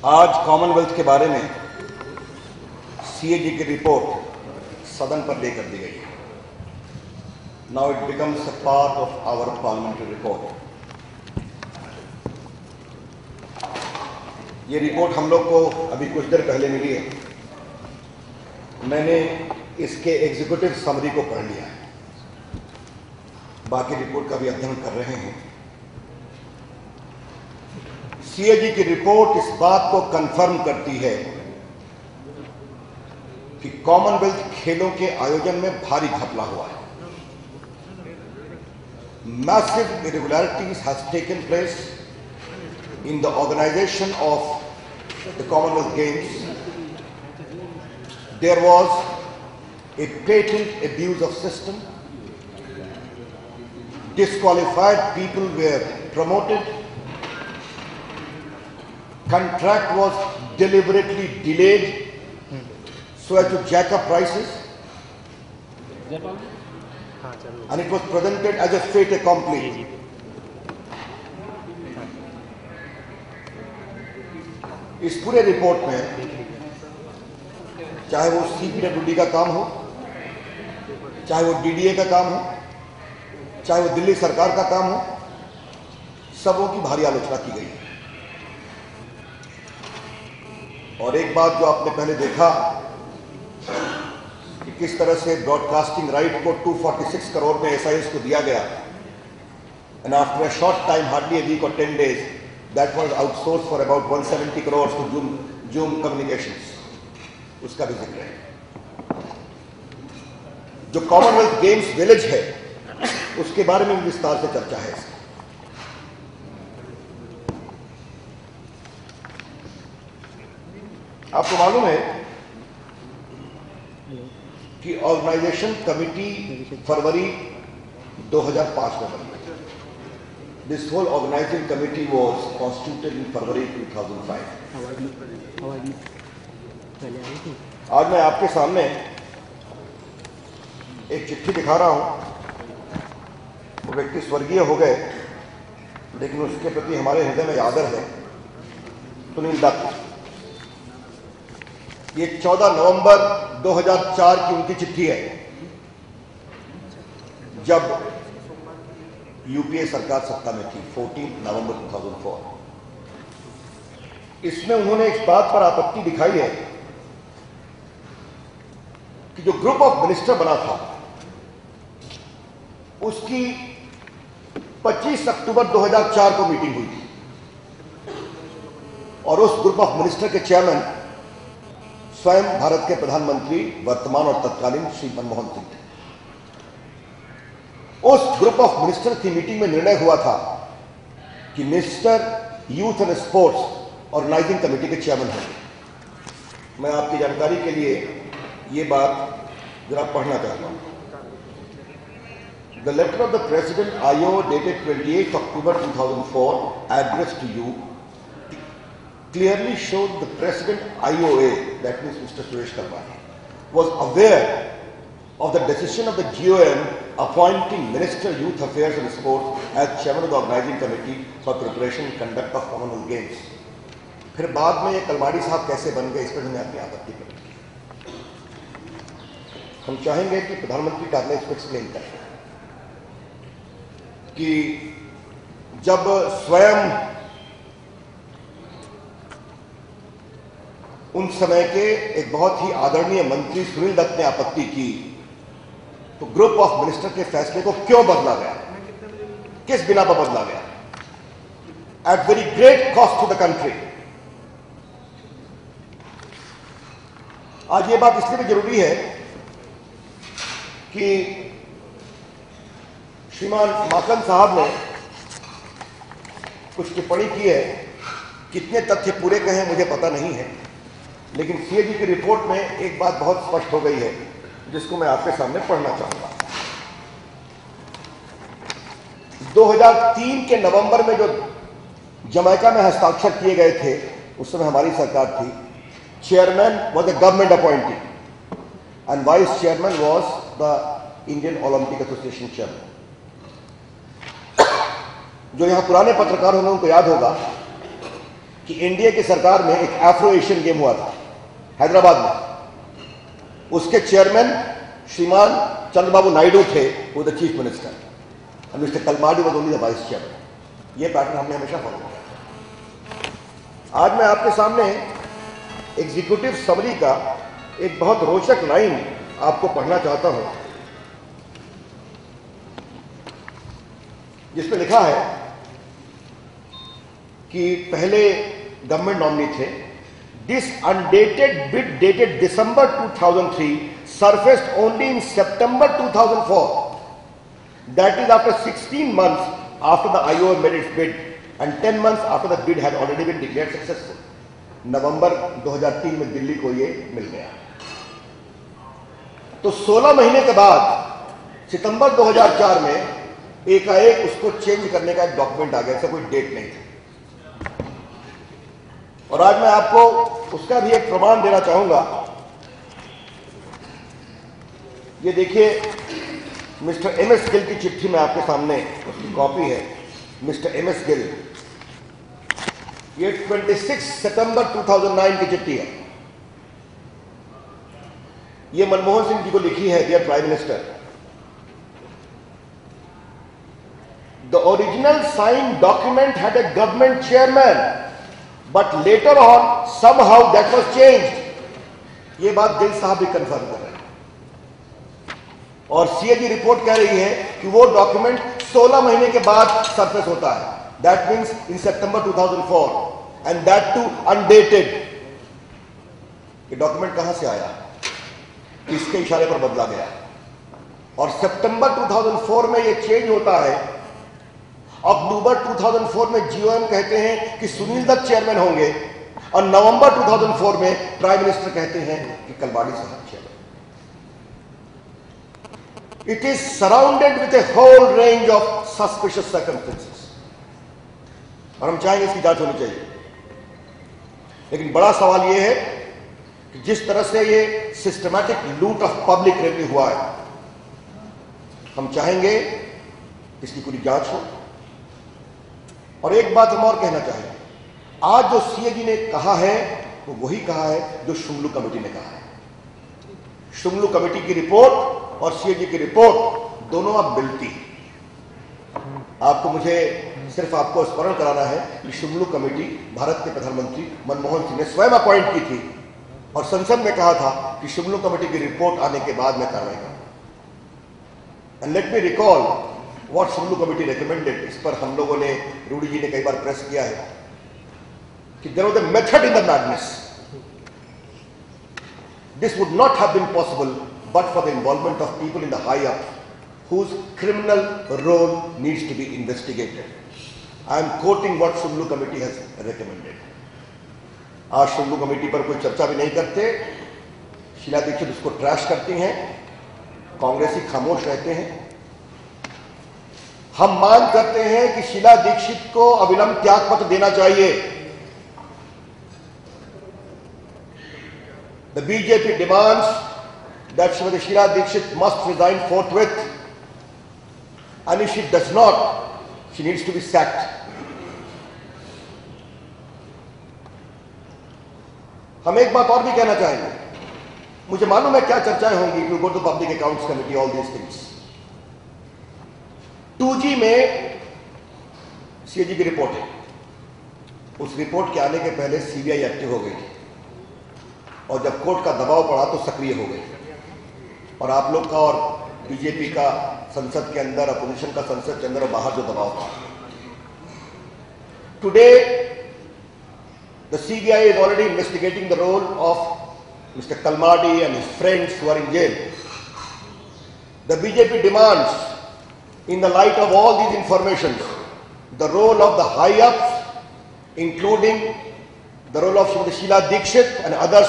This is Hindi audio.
आज कॉमनवेल्थ के बारे में सीएजी की रिपोर्ट सदन पर लेकर दी गई है। Now it becomes a part of our parliamentary report. ये रिपोर्ट हम लोग को अभी कुछ देर पहले मिली है। मैंने इसके एग्जीक्यूटिव समरी को पढ़ लिया है, बाकी रिपोर्ट का भी अध्ययन कर रहे हैं। सीएजी की रिपोर्ट इस बात को कंफर्म करती है कि कॉमनवेल्थ खेलों के आयोजन में भारी घपला हुआ है। Massive irregularities has taken place in the organization of the Commonwealth Games. There was a patent abuse of system. Disqualified people were promoted. Contract was deliberately delayed so as to jack up prices. And it was presented as a fait accompli. इस पूरे रिपोर्ट में चाहे वो सीपीडब्ल्यूडी का काम हो, चाहे वो डीडीए का काम हो, चाहे वो दिल्ली सरकार का काम हो, सबों की भारी आलोचना की गई है। और एक बात जो आपने पहले देखा कि किस तरह से ब्रॉडकास्टिंग राइट को 246 करोड़ में एसआईएस को दिया गया, and after a short time, hardly a week or 10 days, that was outsourced for about 170 crores to Zoom Communications. उसका भी जिक्र है। जो कॉमनवेल्थ गेम्स विलेज है उसके बारे में विस्तार से चर्चा है। आपको मालूम है कि ऑर्गेनाइजेशन कमिटी फरवरी 2005 में बनी। This whole organizing committee was constituted in February 2005. आज मैं आपके सामने एक चिट्ठी दिखा रहा हूं। वो व्यक्ति स्वर्गीय हो गए, लेकिन उसके प्रति हमारे हृदय में आदर है। सुनील दत्त। ये 14 नवंबर 2004 की उनकी चिट्ठी है, जब यूपीए सरकार सत्ता में थी। 14 नवंबर 2004। इसमें उन्होंने इस बात पर आपत्ति दिखाई है कि जो ग्रुप ऑफ मिनिस्टर बना था उसकी 25 अक्टूबर 2004 को मीटिंग हुई थी, और उस ग्रुप ऑफ मिनिस्टर के चेयरमैन स्वयं भारत के प्रधानमंत्री वर्तमान और तत्कालीन श्री मनमोहन सिंह थे। उस ग्रुप ऑफ मिनिस्टर की मीटिंग में निर्णय हुआ था कि minister youth and sports organising committee के चेयरमैन होंगे। मैं आपकी जानकारी के लिए ये बात जरा पढ़ना चाहता हूं। The letter of the president IO dated 28 October 2004 address to you clearly showed the president IOA, that means Mr. Suresh Karbani, was aware of the decision of the GOM appointing Minister Youth Affairs and Sports as chairman of the organizing committee for preparation and conduct of Commonwealth Games. फिर बाद में ये कलमाड़ी साहब कैसे बन गए, इस पर हमने अपनी आपत्ति करी। हम चाहेंगे कि प्रधानमंत्री का इसको एक्सप्लेन करें कि जब स्वयं उन समय के एक बहुत ही आदरणीय मंत्री सुनील दत्त ने आपत्ति की, तो ग्रुप ऑफ मिनिस्टर के फैसले को क्यों बदला गया, किस बिना पर बदला गया, at very great cost to the country. आज ये बात इसलिए भी जरूरी है कि श्रीमान माकन साहब ने कुछ टिप्पणी की है। कितने तथ्य पूरे कहें मुझे पता नहीं है, लेकिन सीएजी की रिपोर्ट में एक बात बहुत स्पष्ट हो गई है, जिसको मैं आपके सामने पढ़ना चाहूंगा। 2003 के नवंबर में जो जमैका में हस्ताक्षर किए गए थे, उस समय हमारी सरकार थी। Chairman was a government appointed and vice chairman was the Indian Olympic association chairman. जो यहां पुराने पत्रकार होंगे उनको याद होगा कि एनडीए की सरकार में एक एफ्रो एशियन गेम हुआ था हैदराबाद में। उसके चेयरमैन श्रीमान चंद्रबाबू नायडू थे, वो the chief minister, and mister Kalmadi was only the vice chairman. ये पैटर्न हमने हमेशा फॉलो किया। आज मैं आपके सामने एग्जीक्यूटिव समरी का एक बहुत रोचक लाइन आपको पढ़ना चाहता हूं, जिसमें लिखा है कि पहले गवर्नमेंट नॉमिनी थे, this undated bid dated December 2003 surfaced only in September 2004, that is after 16 months after the IOA made its bid and 10 months after the bid had already been declared successful. नवंबर 2003 में दिल्ली को ये मिल गया। तो 16 महीने के बाद सितंबर 2004 में एकाएक उसको चेंज करने का एक डॉक्यूमेंट आ गया, ऐसा कोई डेट नहीं था। और आज मैं आपको उसका भी एक प्रमाण देना चाहूंगा। ये देखिए, मिस्टर एमएस गिल की चिट्ठी में आपके सामने उसकी कॉपी है। मिस्टर एमएस गिल, ये 26 सितंबर 2009 की चिट्ठी है। ये मनमोहन सिंह जी को लिखी है, dear prime minister, the original sign document had a government chairman but later on somehow that was changed. ये बात गिल साहब भी कंफर्म कर रहे हैं। और सीएजी रिपोर्ट कह रही है कि वो डॉक्यूमेंट 16 महीने के बाद सरफेस होता है, that means in September 2004 and that too undated. ये डॉक्यूमेंट कहां से आया? इसके इशारे पर बदला गया। और सितंबर 2004 में ये चेंज होता है। अक्टूबर 2004 में जीओएम कहते हैं कि सुनील दत्त चेयरमैन होंगे, और नवंबर 2004 में प्राइम मिनिस्टर कहते हैं कि कलमाडी साहब chairman. It is surrounded with a whole range of suspicious circumstances, और हम चाहेंगे इसकी जांच होनी चाहिए। लेकिन बड़ा सवाल यह है कि जिस तरह से ये सिस्टमैटिक लूट ऑफ पब्लिक रेवेन्यू हुआ है, हम चाहेंगे इसकी पूरी जांच हो। और एक बात हम और कहना चाहेंगे, आज जो सीएजी ने कहा है वो वही कहा है जो शुंगलू कमेटी ने कहा है। शुंगलू कमेटी की रिपोर्ट और सीएजी की रिपोर्ट दोनों अब मिलती। आपको मुझे सिर्फ आपको स्मरण कराना है कि शुंगलू कमेटी भारत के प्रधानमंत्री मनमोहन सिंह ने स्वयं अपॉइंट की थी, और संसद में कहा था कि शुंगलू कमेटी की रिपोर्ट आने के बाद मैं कार्रवाई करूंगा। And let me recall what Shunglu committee recommended. इस पर हम लोगों ने, रूडी जी ने कई बार प्रेस किया है कि there was a method in the madness. This would not have been possible but for the involvement of people in the high up whose criminal role needs to be investigated. I am quoting what Shunglu committee has recommended. आज शुंगलू कमेटी पर कोई चर्चा भी नहीं करते, शीला दीक्षित उसको ट्रैश करती हैं, कांग्रेसी खामोश रहते हैं। हम मांग करते हैं कि शीला दीक्षित को अविलंब त्याग पत्र देना चाहिए। The BJP demands that Srimati Sheila Dikshit must resign forthwith, and if she does not, she needs to be sacked. हम एक बात और भी कहना चाहेंगे। मुझे मालूम है क्या चर्चाएं होंगी, if you go to Public Accounts Committee, all these things. 2G में सीएजी की रिपोर्ट है। उस रिपोर्ट के आने के पहले सीबीआई एक्टिव हो गई थी, और जब कोर्ट का दबाव पड़ा तो सक्रिय हो गई। और आप लोग का और बीजेपी का संसद के अंदर, अपोजिशन का संसद के अंदर और बाहर जो दबाव था। Today the CBI is already investigating the role of mister Kalmadi and his friends who are in jail. The BJP demands in the light of all these informations the role of the high ups, including the role of Srimati Sheila Dikshit and others